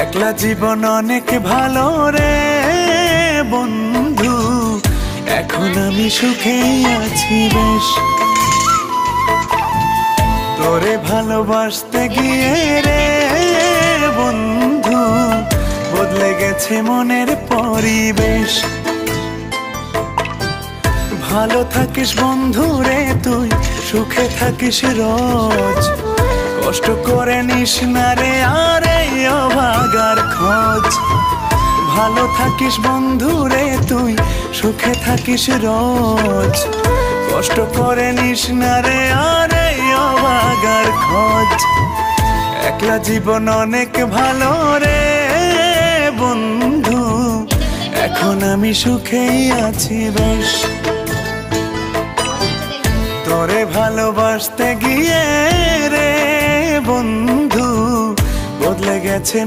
একলা জীবন অনেক ভালো রে বন্ধু, এখন আমি সুখেই আছি বেশ। তোরে ভালোবাসতে গিয়ে রে বন্ধু বদলে গেছে মনের পরিবেশ। ভালো থাকিস বন্ধু রে তুই, সুখে থাকিস রোজ, কষ্ট করে নিস না রে আর এই অভাগার খোঁজ। ভালো থাকিস বন্ধু রে তুই, সুখে থাকিস রোজ, কষ্ট করে নিস না রে আর এই অভাগার খোঁজ। একলা জীবন অনেক ভালো রে বন্ধু, এখন আমি সুখেই আছি বেশ। তোরে ভালোবাসতে গিয়ে রে বন্ধু বদলে গেছে